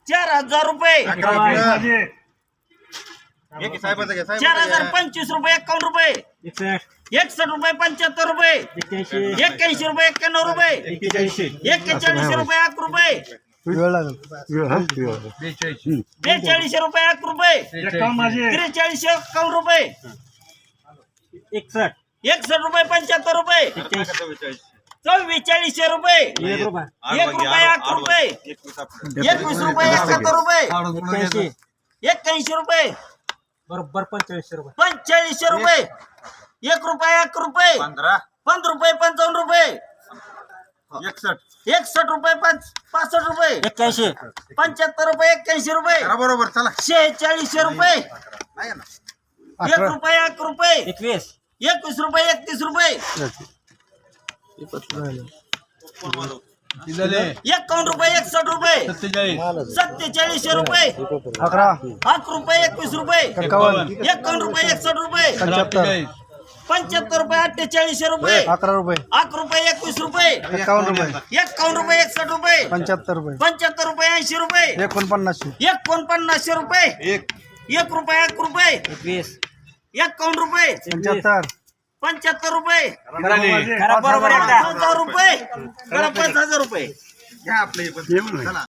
4000 रुपये 4025 रुपये 51 रुपये 61 रुपये 75 रुपये 81 रुपये 91 रुपये 41 रुपये 1 रुपये 42 रुपये 1 रुपये 43 51 रुपये 61 रुपये 75 रुपये 44 रुपये 1 रुपये 1 रुपये 21 रुपये 71 रुपये 81 रुपये बरोबर 45 रुपये 45 रुपये 1 रुपये 1 रुपये 15 रुपये 55 रुपये 61 रुपये 65 रुपये 75 रुपये 81 रुपये बरोबर चला 46 रुपये 1 रुपये 1 रुपये 21 21 रुपये 31 रुपये 51 रुपये 61 रुपये 47 रुपये 1 रुपये 21 रुपये 51 रुपये 61 रुपये 75 रुपये 48 रुपये 11 रुपये 1 रुपये 21 रुपये 51 रुपये 51 रुपये 61 रुपये 75 रुपये 75 रुपये 80 रुपये 49 49 रुपये 1 रुपये 1 रुपये 21 51 रुपये 75 75 रुपये करा बरोबर एकदा 5000 रुपये 5000 रुपये घ्या आपले चला